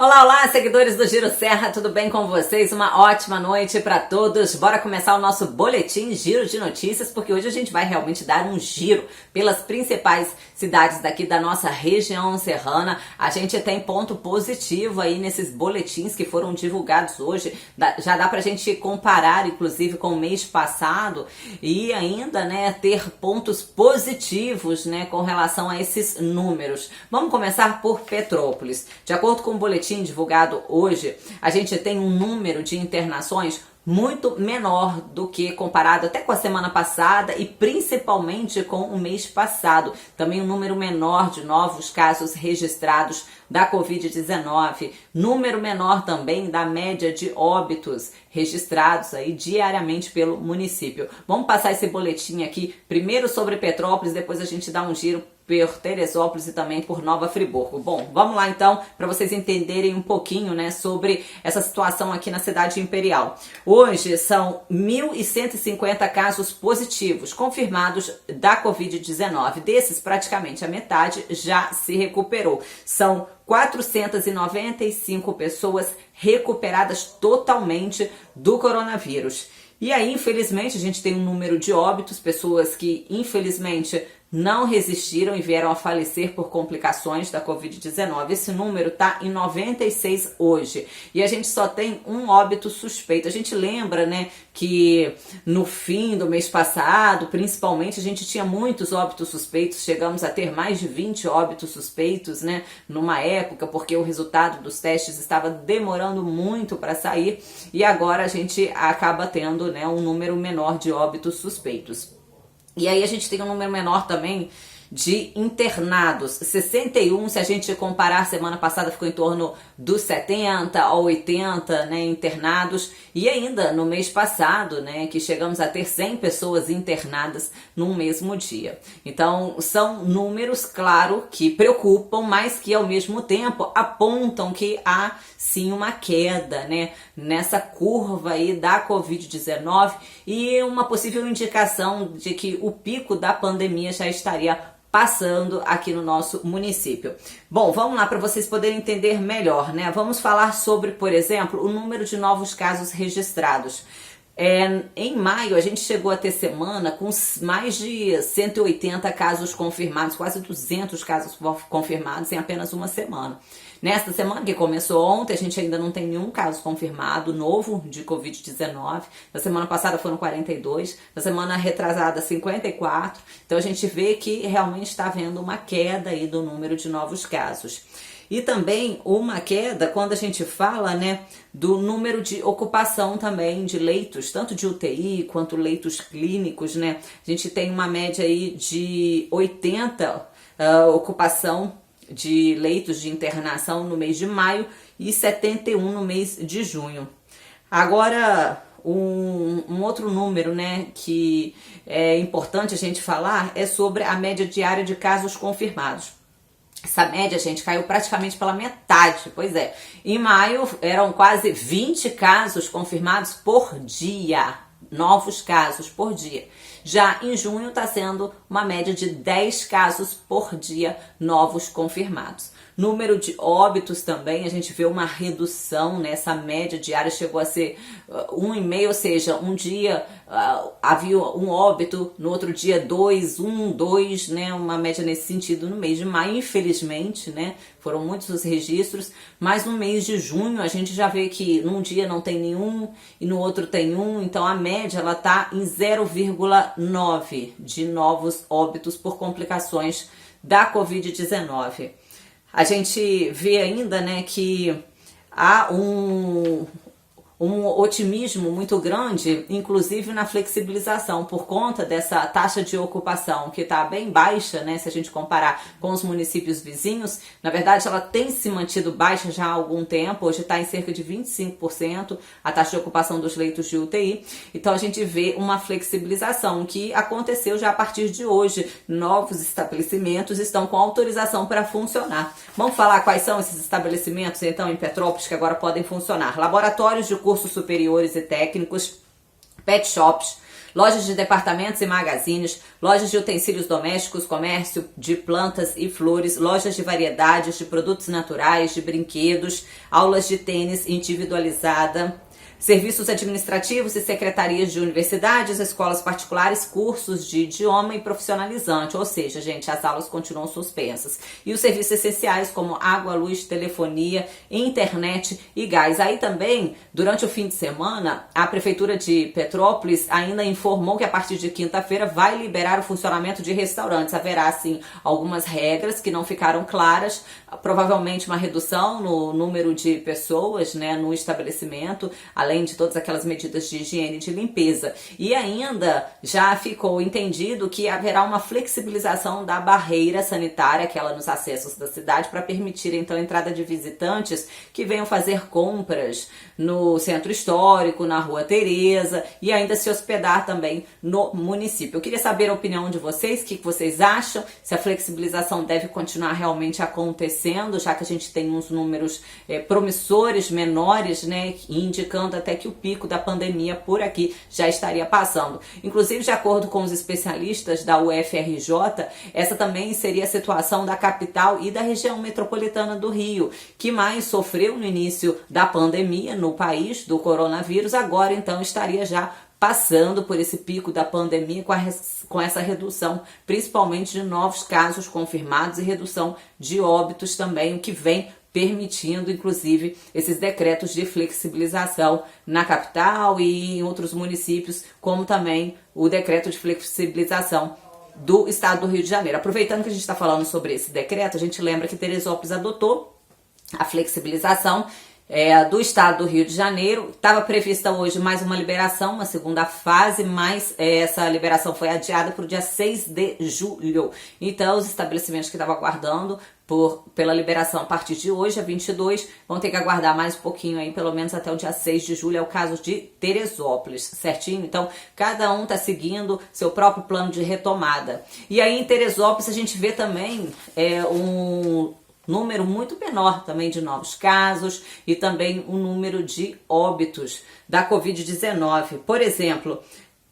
Olá, olá, seguidores do Giro Serra, tudo bem com vocês? Uma ótima noite para todos. Bora começar o nosso boletim Giro de Notícias, porque hoje a gente vai realmente dar um giro pelas principais cidades daqui da nossa região serrana. A gente tem ponto positivo aí nesses boletins que foram divulgados hoje. Já dá pra gente comparar, inclusive, com o mês passado e ainda, né, ter pontos positivos, né, com relação a esses números. Vamos começar por Petrópolis. De acordo com o boletim divulgado hoje, a gente tem um número de internações muito menor do que comparado até com a semana passada e principalmente com o mês passado. Também um número menor de novos casos registrados da Covid-19. Número menor também da média de óbitos registrados aí diariamente pelo município. Vamos passar esse boletim aqui primeiro sobre Petrópolis, depois a gente dá um giro por Teresópolis e também por Nova Friburgo. Bom, vamos lá então para vocês entenderem um pouquinho, né, sobre essa situação aqui na cidade imperial. Hoje são 1.150 casos positivos confirmados da Covid-19. Desses, praticamente a metade já se recuperou. São 495 pessoas recuperadas totalmente do coronavírus. E aí, infelizmente, a gente tem um número de óbitos, pessoas que, infelizmente, não resistiram e vieram a falecer por complicações da Covid-19. Esse número está em 96 hoje. E a gente só tem um óbito suspeito. A gente lembra, né, que no fim do mês passado, principalmente, a gente tinha muitos óbitos suspeitos. Chegamos a ter mais de 20 óbitos suspeitos, né, numa época, porque o resultado dos testes estava demorando muito para sair. E agora a gente acaba tendo, né, um número menor de óbitos suspeitos. E aí a gente tem um número menor também de internados, 61, se a gente comparar, semana passada ficou em torno dos 70 a 80, né, internados, e ainda no mês passado, né, que chegamos a ter 100 pessoas internadas num mesmo dia. Então, são números, claro, que preocupam, mas que ao mesmo tempo apontam que há sim uma queda, né, nessa curva aí da Covid-19 e uma possível indicação de que o pico da pandemia já estaria passando aqui no nosso município. Bom, vamos lá para vocês poderem entender melhor, né? Vamos falar sobre, por exemplo, o número de novos casos registrados. Em maio, a gente chegou a ter semana com mais de 180 casos confirmados, quase 200 casos confirmados em apenas uma semana. Nesta semana, que começou ontem, a gente ainda não tem nenhum caso confirmado novo de Covid-19. Na semana passada foram 42, na semana retrasada 54. Então a gente vê que realmente está havendo uma queda aí do número de novos casos. E também uma queda quando a gente fala, né, do número de ocupação também de leitos, tanto de UTI quanto leitos clínicos, né? A gente tem uma média aí de 80 ocupação de leitos de internação no mês de maio e 71 no mês de junho. Agora, um outro número, né, que é importante a gente falar é sobre a média diária de casos confirmados. Essa média, gente, caiu praticamente pela metade, pois é. Em maio eram quase 20 casos confirmados por dia, novos casos por dia. Já em junho está sendo uma média de 10 casos por dia novos confirmados. Número de óbitos também, a gente vê uma redução nessa média diária, chegou a ser 1,5, ou seja, um dia havia um óbito, no outro dia 2, 2, né, uma média nesse sentido no mês de maio, infelizmente, né, foram muitos os registros, mas no mês de junho a gente já vê que num dia não tem nenhum e no outro tem um, então a média ela está em 0,9 de novos óbitos por complicações da Covid-19. A gente vê ainda, né, que há um otimismo muito grande, inclusive na flexibilização, por conta dessa taxa de ocupação que está bem baixa, né, se a gente comparar com os municípios vizinhos. Na verdade, ela tem se mantido baixa já há algum tempo, hoje está em cerca de 25% a taxa de ocupação dos leitos de UTI. Então, a gente vê uma flexibilização que aconteceu já a partir de hoje. Novos estabelecimentos estão com autorização para funcionar. Vamos falar quais são esses estabelecimentos, então, em Petrópolis, que agora podem funcionar. Laboratórios de cursos superiores e técnicos, pet shops, lojas de departamentos e magazines, lojas de utensílios domésticos, comércio de plantas e flores, lojas de variedades, de produtos naturais, de brinquedos, aulas de tênis individualizada, serviços administrativos e secretarias de universidades, escolas particulares, cursos de idioma e profissionalizante, ou seja, gente, as aulas continuam suspensas. E os serviços essenciais como água, luz, telefonia, internet e gás. Aí também, durante o fim de semana, a Prefeitura de Petrópolis ainda informou que a partir de quinta-feira vai liberar o funcionamento de restaurantes. Haverá, sim, algumas regras que não ficaram claras, provavelmente uma redução no número de pessoas, né, no estabelecimento, além de todas aquelas medidas de higiene e de limpeza. E ainda já ficou entendido que haverá uma flexibilização da barreira sanitária, aquela nos acessos da cidade, para permitir então a entrada de visitantes que venham fazer compras no centro histórico, na Rua Tereza, e ainda se hospedar também no município. Eu queria saber a opinião de vocês, o que vocês acham, se a flexibilização deve continuar realmente acontecendo, já que a gente tem uns números promissores menores, né, indicando até que o pico da pandemia por aqui já estaria passando. Inclusive, de acordo com os especialistas da UFRJ, essa também seria a situação da capital e da região metropolitana do Rio, que mais sofreu no início da pandemia no país do coronavírus, agora então estaria já passando por esse pico da pandemia com essa redução, principalmente de novos casos confirmados e redução de óbitos também, o que vem permitindo, inclusive, esses decretos de flexibilização na capital e em outros municípios, como também o decreto de flexibilização do estado do Rio de Janeiro. Aproveitando que a gente está falando sobre esse decreto, a gente lembra que Teresópolis adotou a flexibilização do estado do Rio de Janeiro. Estava prevista hoje mais uma liberação, uma segunda fase, mas essa liberação foi adiada para o dia 6 de julho. Então, os estabelecimentos que estavam aguardando pela liberação a partir de hoje, a 22, vão ter que aguardar mais um pouquinho aí, pelo menos até o dia 6 de julho, é o caso de Teresópolis, certinho? Então, cada um está seguindo seu próprio plano de retomada. E aí, em Teresópolis, a gente vê também um número muito menor também de novos casos e também o número de óbitos da Covid-19. Por exemplo,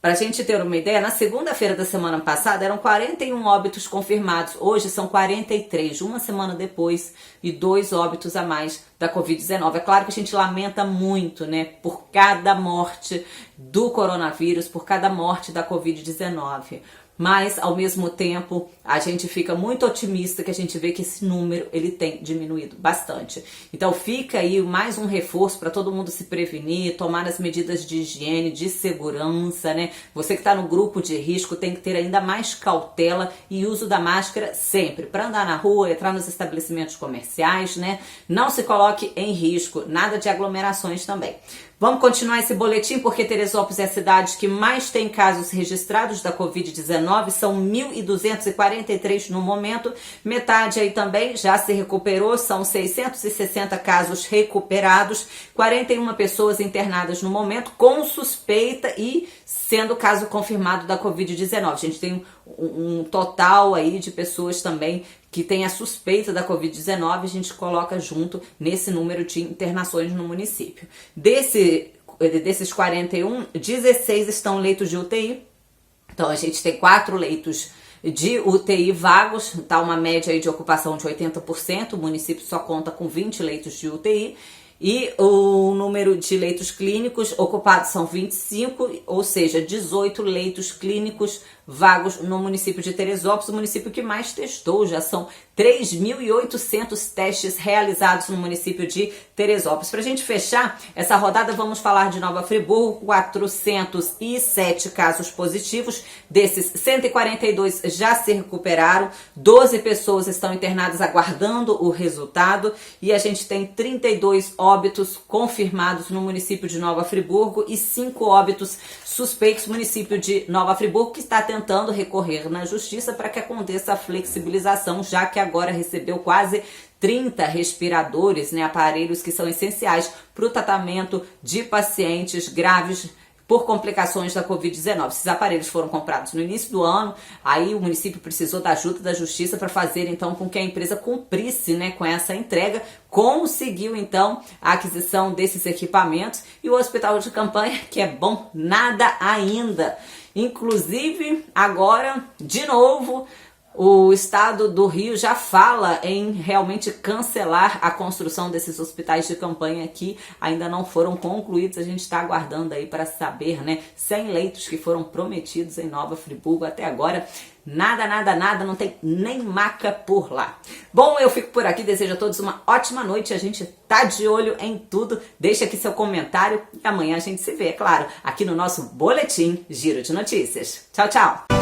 para a gente ter uma ideia, na segunda-feira da semana passada eram 41 óbitos confirmados, hoje são 43, uma semana depois, e 2 óbitos a mais da Covid-19. É claro que a gente lamenta muito, né, por cada morte do coronavírus, por cada morte da Covid-19. Mas, ao mesmo tempo, a gente fica muito otimista que a gente vê que esse número ele tem diminuído bastante. Então fica aí mais um reforço para todo mundo se prevenir, tomar as medidas de higiene, de segurança, né? Você que está no grupo de risco tem que ter ainda mais cautela e uso da máscara sempre, para andar na rua, entrar nos estabelecimentos comerciais, né? Não se coloque em risco, nada de aglomerações também. Vamos continuar esse boletim porque Teresópolis é a cidade que mais tem casos registrados da Covid-19, são 1.243 no momento, metade aí também já se recuperou, são 660 casos recuperados, 41 pessoas internadas no momento com suspeita e sendo caso confirmado da Covid-19. A gente tem um total aí de pessoas também que tem a suspeita da Covid-19, a gente coloca junto nesse número de internações no município. Desses 41, 16 estão leitos de UTI, então a gente tem 4 leitos de UTI vagos, tá uma média aí de ocupação de 80%, o município só conta com 20 leitos de UTI, e o número de leitos clínicos ocupados são 25, ou seja, 18 leitos clínicos vagos no município de Teresópolis, o município que mais testou, já são 3.800 testes realizados no município de Teresópolis. Para a gente fechar essa rodada, vamos falar de Nova Friburgo, 407 casos positivos, desses 142 já se recuperaram, 12 pessoas estão internadas aguardando o resultado e a gente tem 32 óbitos confirmados no município de Nova Friburgo e 5 óbitos suspeitos no município de Nova Friburgo, que está tentando recorrer na justiça para que aconteça a flexibilização, já que agora recebeu quase 30 respiradores, né, aparelhos que são essenciais para o tratamento de pacientes graves por complicações da Covid-19. Esses aparelhos foram comprados no início do ano, aí o município precisou da ajuda da justiça para fazer então com que a empresa cumprisse, né, com essa entrega, conseguiu então a aquisição desses equipamentos e o hospital de campanha, que é bom, nada ainda. Inclusive, agora, de novo, o estado do Rio já fala em realmente cancelar a construção desses hospitais de campanha que ainda não foram concluídos. A gente está aguardando aí para saber, né? 100 leitos que foram prometidos em Nova Friburgo até agora. Nada, não tem nem maca por lá. Bom, eu fico por aqui, desejo a todos uma ótima noite. A gente tá de olho em tudo. Deixa aqui seu comentário e amanhã a gente se vê, é claro, aqui no nosso Boletim Giro de Notícias. Tchau, tchau!